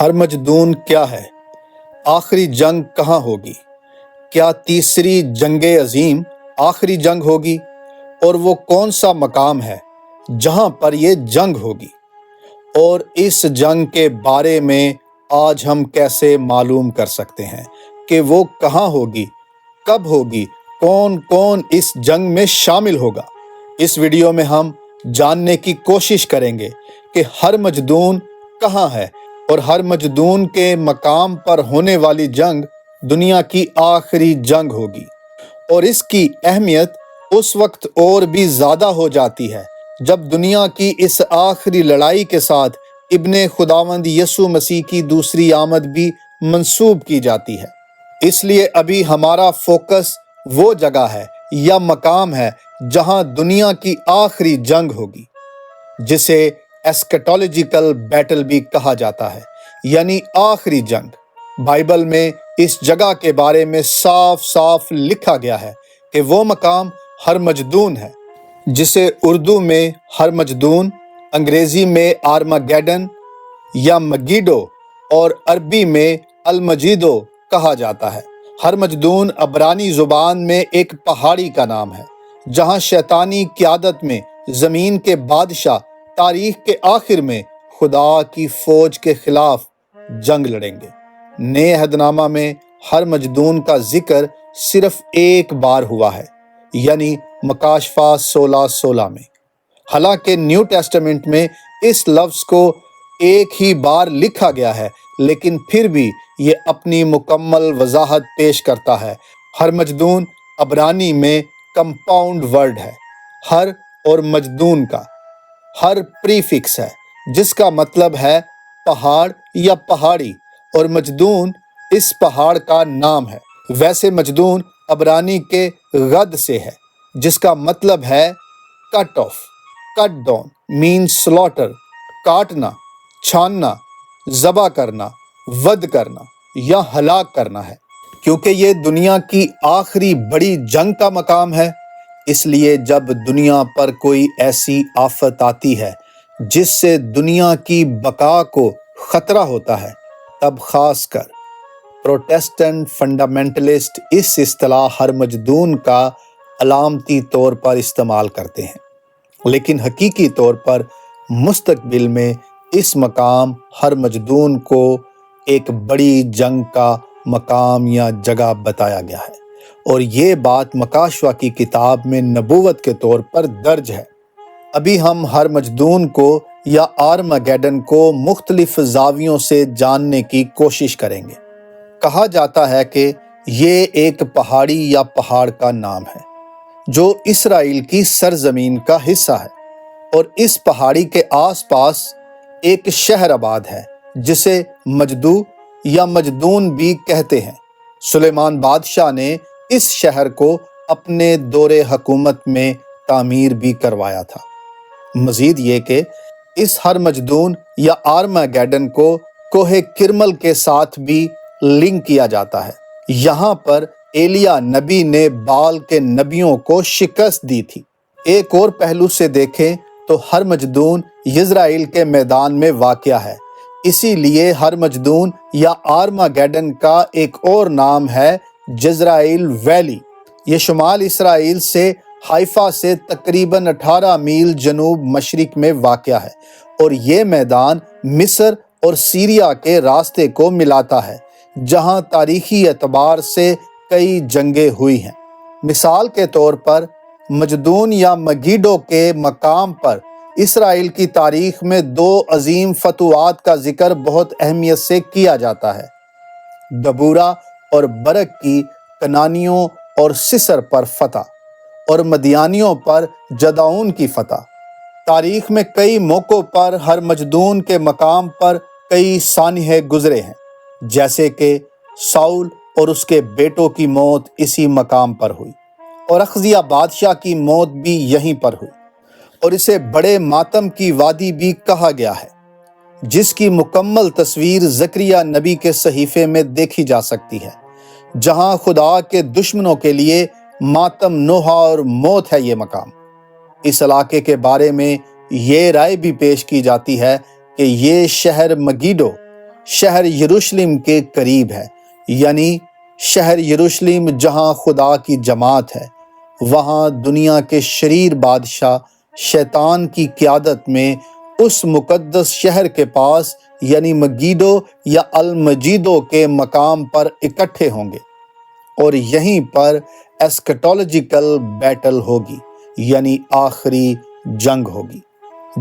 ہرمجدون کیا ہے؟ آخری جنگ کہاں ہوگی؟ کیا تیسری جنگ عظیم آخری جنگ ہوگی؟ اور وہ کون سا مقام ہے جہاں پر یہ جنگ ہوگی؟ اور اس جنگ کے بارے میں آج ہم کیسے معلوم کر سکتے ہیں کہ وہ کہاں ہوگی، کب ہوگی، کون کون اس جنگ میں شامل ہوگا؟ اس ویڈیو میں ہم جاننے کی کوشش کریں گے کہ ہرمجدون کہاں ہے اور ہرمجدون کے مقام پر ہونے والی جنگ دنیا کی آخری جنگ ہوگی۔ اور اس کی اہمیت اس وقت اور بھی زیادہ ہو جاتی ہے جب دنیا کی اس آخری لڑائی کے ساتھ ابن خداوند یسوع مسیح کی دوسری آمد بھی منسوب کی جاتی ہے۔ اس لیے ابھی ہمارا فوکس وہ جگہ ہے یا مقام ہے جہاں دنیا کی آخری جنگ ہوگی، جسے ایسکیٹولوجیکل بیٹل بھی کہا جاتا ہے، یعنی آخری جنگ۔ بائبل میں اس جگہ کے بارے میں صاف صاف لکھا گیا ہے کہ وہ مقام ہرمجدون ہے، جسے اردو میں ہرمجدون، انگریزی میں آرماگیڈن یا مگیڈو اور عربی میں المجیدو کہا جاتا ہے۔ ہرمجدون عبرانی زبان میں ایک پہاڑی کا نام ہے جہاں شیطانی قیادت میں زمین کے بادشاہ تاریخ کے آخر میں خدا کی فوج کے خلاف جنگ لڑیں گے۔ نئے عہد نامہ میں ہرمجدون کا ذکر صرف ایک بار ہوا ہے، یعنی مکاشفہ 16:16 میں۔ حالانکہ نیو ٹیسٹمنٹ میں اس لفظ کو ایک ہی بار لکھا گیا ہے، لیکن پھر بھی یہ اپنی مکمل وضاحت پیش کرتا ہے۔ ہرمجدون عبرانی میں کمپاؤنڈ ورڈ ہے۔ ہر اور مجدون کا ہر پریفکس ہے جس کا مطلب ہے پہاڑ یا پہاڑی، اور مجدون اس پہاڑ کا نام ہے۔ ویسے مجدون عبرانی کے غد سے ہے جس کا مطلب ہے cut off, cut down means slaughter, کاٹنا، چھاننا، ذبح کرنا، ود کرنا یا ہلاک کرنا ہے۔ کیونکہ یہ دنیا کی آخری بڑی جنگ کا مقام ہے، اس لیے جب دنیا پر کوئی ایسی آفت آتی ہے جس سے دنیا کی بقا کو خطرہ ہوتا ہے، تب خاص کر پروٹسٹنٹ فنڈامنٹلسٹ اس اصطلاح ہرمجدون کا علامتی طور پر استعمال کرتے ہیں، لیکن حقیقی طور پر مستقبل میں اس مقام ہرمجدون کو ایک بڑی جنگ کا مقام یا جگہ بتایا گیا ہے، اور یہ بات مکاشفہ کی کتاب میں نبوت کے طور پر درج ہے۔ ابھی ہم ہرمجدون کو یا آرماگیڈن کو مختلف زاویوں سے جاننے کی کوشش کریں گے۔ کہا جاتا ہے کہ یہ ایک پہاڑی یا پہاڑ کا نام ہے جو اسرائیل کی سرزمین کا حصہ ہے، اور اس پہاڑی کے آس پاس ایک شہر آباد ہے جسے مجدو یا مجدون بھی کہتے ہیں۔ سلیمان بادشاہ نے اس شہر کو اپنے دور حکومت میں تعمیر بھی کروایا تھا۔ مزید یہ کہ اس ہرمجدون یا آرماگیڈن کو کوہ کرمل کے ساتھ بھی لنک کیا جاتا ہے۔ یہاں پر ایلیا نبی نے بال کے نبیوں کو شکست دی تھی۔ ایک اور پہلو سے دیکھیں تو ہرمجدون یزرائیل کے میدان میں واقع ہے، اسی لیے ہرمجدون یا آرماگیڈن کا ایک اور نام ہے جزرائیل ویلی۔ یہ شمال اسرائیل سے حائفہ سے تقریباً 18 میل جنوب مشرق میں واقع ہے، اور یہ میدان مصر اور سیریا کے راستے کو ملاتا ہے جہاں تاریخی اعتبار سے کئی جنگیں ہوئی ہیں۔ مثال کے طور پر مجدون یا مگیڈو کے مقام پر اسرائیل کی تاریخ میں 2 عظیم فتوحات کا ذکر بہت اہمیت سے کیا جاتا ہے: دبورا اور برق کی کنانیوں اور سسر پر فتح، اور مدیانیوں پر جدعون کی فتح۔ تاریخ میں کئی موقعوں پر ہرمجدون کے مقام پر کئی سانحے گزرے ہیں، جیسے کہ ساؤل اور اس کے بیٹوں کی موت اسی مقام پر ہوئی، اور اخزیہ بادشاہ کی موت بھی یہیں پر ہوئی، اور اسے بڑے ماتم کی وادی بھی کہا گیا ہے، جس کی مکمل تصویر زکریا نبی کے صحیفے میں دیکھی جا سکتی ہے، جہاں خدا کے دشمنوں کے لیے ماتم نوحہ اور موت ہے یہ مقام۔ اس علاقے کے بارے میں یہ رائے بھی پیش کی جاتی ہے کہ یہ شہر مگیڈو شہر یروشلم کے قریب ہے، یعنی شہر یروشلم جہاں خدا کی جماعت ہے، وہاں دنیا کے شریر بادشاہ شیطان کی قیادت میں اس مقدس شہر کے پاس یعنی مگیدو یا المجیدو کے مقام پر اکٹھے ہوں گے، اور یہیں پر ایسکٹولوجیکل بیٹل ہوگی، یعنی آخری جنگ ہوگی،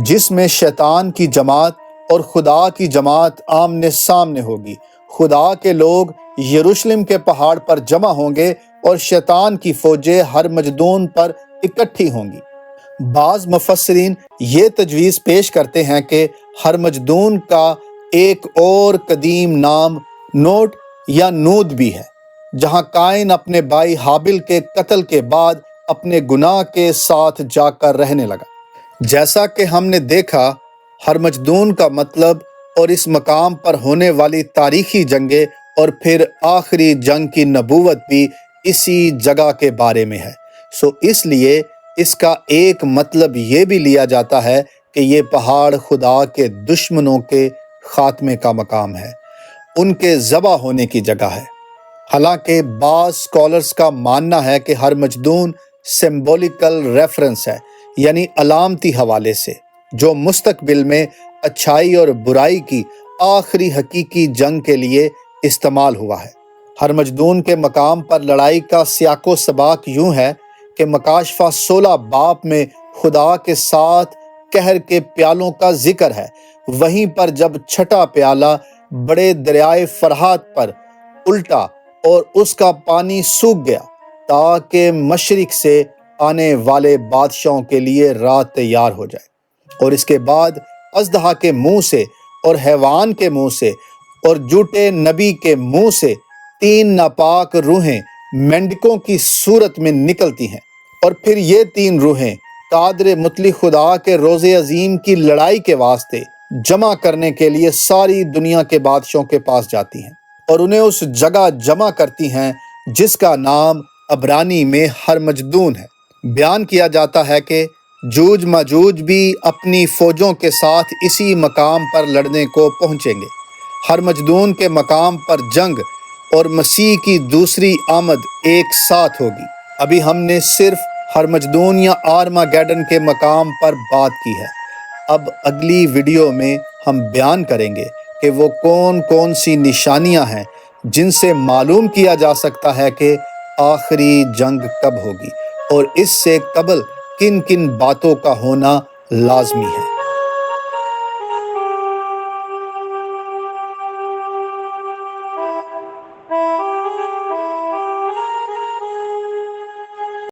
جس میں شیطان کی جماعت اور خدا کی جماعت آمنے سامنے ہوگی۔ خدا کے لوگ یروشلم کے پہاڑ پر جمع ہوں گے اور شیطان کی فوجیں ہرمجدون پر اکٹھی ہوں گی۔ بعض مفسرین یہ تجویز پیش کرتے ہیں کہ ہرمجدون کا ایک اور قدیم نام نوٹ یا نود بھی ہے، جہاں قائن اپنے بھائی ہابل کے قتل کے بعد اپنے گناہ کے ساتھ جا کر رہنے لگا۔ جیسا کہ ہم نے دیکھا، ہرمجدون کا مطلب اور اس مقام پر ہونے والی تاریخی جنگیں اور پھر آخری جنگ کی نبوت بھی اسی جگہ کے بارے میں ہے، اس لیے اس کا ایک مطلب یہ بھی لیا جاتا ہے کہ یہ پہاڑ خدا کے دشمنوں کے خاتمے کا مقام ہے، ان کے ذبح ہونے کی جگہ ہے۔ حالانکہ بعض اسکالرز کا ماننا ہے کہ ہرمجدون سمبولیکل ریفرنس ہے، یعنی علامتی حوالے سے، جو مستقبل میں اچھائی اور برائی کی آخری حقیقی جنگ کے لیے استعمال ہوا ہے۔ ہرمجدون کے مقام پر لڑائی کا سیاق و سباق یوں ہے کہ مکاشفہ 16 باب میں خدا کے ساتھ قہر کے پیالوں کا ذکر ہے۔ وہیں پر جب چھٹا پیالہ بڑے دریائے فرات پر الٹا اور اس کا پانی سوکھ گیا تاکہ مشرق سے آنے والے بادشاہوں کے لیے راہ تیار ہو جائے، اور اس کے بعد اژدہا کے منہ سے اور حیوان کے منہ سے اور جھوٹے نبی کے منہ سے 3 ناپاک روحیں مینڈکوں کی صورت میں نکلتی ہیں، اور پھر یہ 3 روحیں قادر مطلق خدا کے روز عظیم کی لڑائی کے واسطے جمع کرنے کے لیے ساری دنیا کے بادشاہوں کے پاس جاتی ہیں اور انہیں اس جگہ جمع کرتی ہیں جس کا نام عبرانی میں ہرمجدون ہے۔ بیان کیا جاتا ہے کہ جوج ماجوج بھی اپنی فوجوں کے ساتھ اسی مقام پر لڑنے کو پہنچیں گے۔ ہرمجدون کے مقام پر جنگ اور مسیح کی دوسری آمد ایک ساتھ ہوگی۔ ابھی ہم نے صرف ہرمجدون یا آرماگیڈن کے مقام پر بات کی ہے۔ اب اگلی ویڈیو میں ہم بیان کریں گے کہ وہ کون کون سی نشانیاں ہیں جن سے معلوم کیا جا سکتا ہے کہ آخری جنگ کب ہوگی، اور اس سے قبل کن کن باتوں کا ہونا لازمی ہے۔